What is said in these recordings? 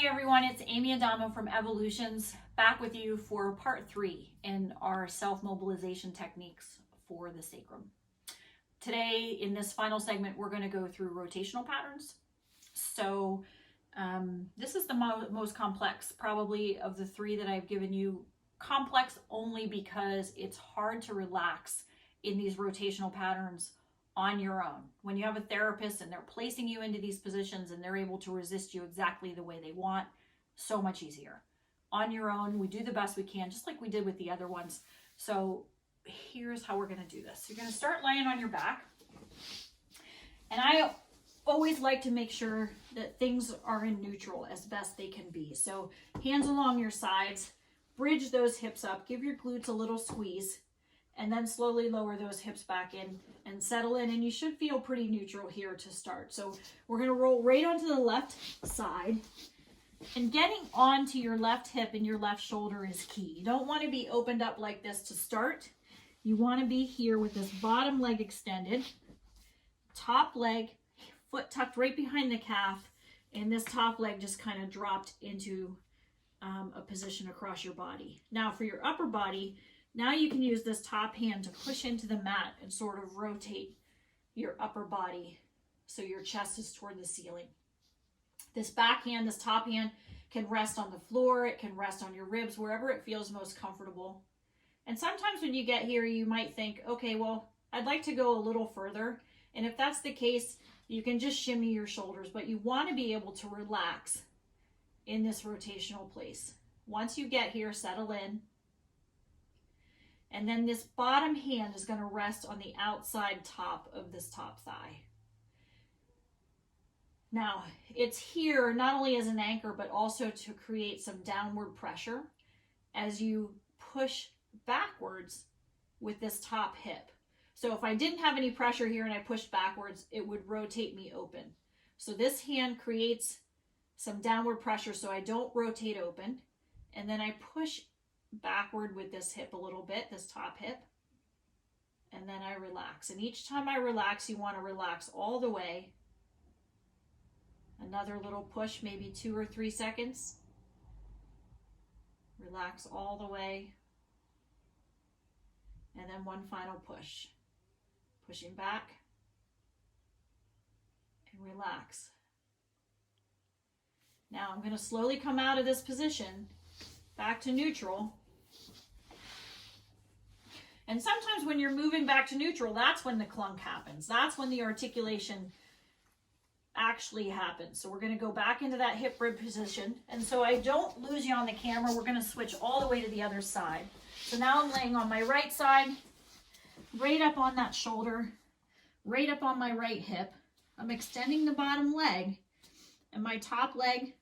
Hey everyone, it's Amy Adamo from Evolutions, back with you for part 3 in our self-mobilization techniques for the sacrum. Today, in this final segment, we're going to go through rotational patterns. So this is the most complex, probably, of the 3 that I've given you. Complex only because it's hard to relax in these rotational patterns on your own. When you have a therapist and they're placing you into these positions and they're able to resist you exactly the way they want, so much easier. On your own, we do the best we can, just like we did with the other ones. So here's how we're going to do this. You're going to start laying on your back. And I always like to make sure that things are in neutral as best they can be. So hands along your sides, bridge those hips up, give your glutes a little squeeze, and then slowly lower those hips back in and settle in. And you should feel pretty neutral here to start. So we're going to roll right onto the left side. And getting onto your left hip and your left shoulder is key. You don't want to be opened up like this to start. You want to be here with this bottom leg extended, top leg, foot tucked right behind the calf, and this top leg just kind of dropped into a position across your body. Now for your upper body, now you can use this top hand to push into the mat and sort of rotate your upper body so your chest is toward the ceiling. This back hand, this top hand, can rest on the floor. It can rest on your ribs, wherever it feels most comfortable. And sometimes when you get here, you might think, okay, well, I'd like to go a little further. And if that's the case, you can just shimmy your shoulders, but you want to be able to relax in this rotational place. Once you get here, settle in. And then this bottom hand is going to rest on the outside top of this top thigh. Now, it's here not only as an anchor, but also to create some downward pressure as you push backwards with this top hip. So if I didn't have any pressure here and I pushed backwards, it would rotate me open. So this hand creates some downward pressure so I don't rotate open. And then I push backward with this hip a little bit, this top hip, and then I relax. And each time I relax, you want to relax all the way. Another little push, maybe 2 or 3 seconds. Relax all the way. And then one final push. Pushing back and relax. Now I'm going to slowly come out of this position back to neutral. And sometimes when you're moving back to neutral, that's when the clunk happens. That's when the articulation actually happens. So we're going to go back into that hip rib position. And so I don't lose you on the camera, we're going to switch all the way to the other side. So now I'm laying on my right side, right up on that shoulder, right up on my right hip. I'm extending the bottom leg, and my top leg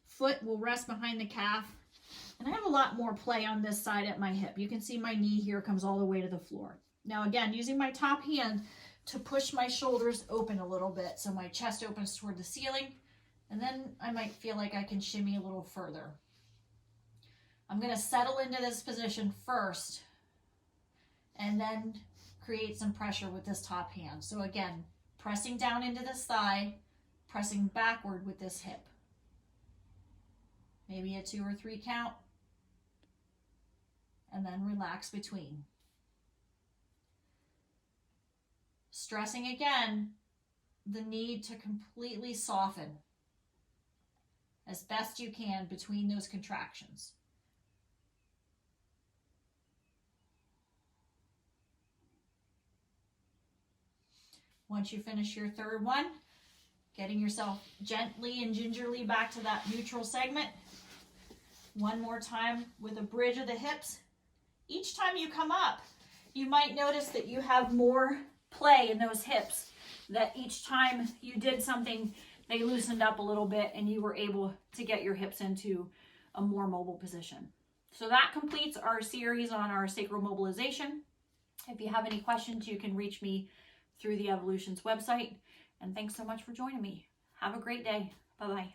foot will rest behind the calf. And I have a lot more play on this side at my hip. You can see my knee here comes all the way to the floor. Now again, using my top hand to push my shoulders open a little bit so my chest opens toward the ceiling, and then I might feel like I can shimmy a little further. I'm going to settle into this position first and then create some pressure with this top hand. So again, pressing down into this thigh, pressing backward with this hip. Maybe a 2 or 3 count, and then relax between. Stressing again the need to completely soften as best you can between those contractions. Once you finish your third one, getting yourself gently and gingerly back to that neutral segment. One more time with a bridge of the hips. Each time you come up, you might notice that you have more play in those hips, that each time you did something, they loosened up a little bit and you were able to get your hips into a more mobile position. So that completes our series on our sacral mobilization. If you have any questions, you can reach me through the Evolutions website. And thanks so much for joining me. Have a great day. Bye-bye.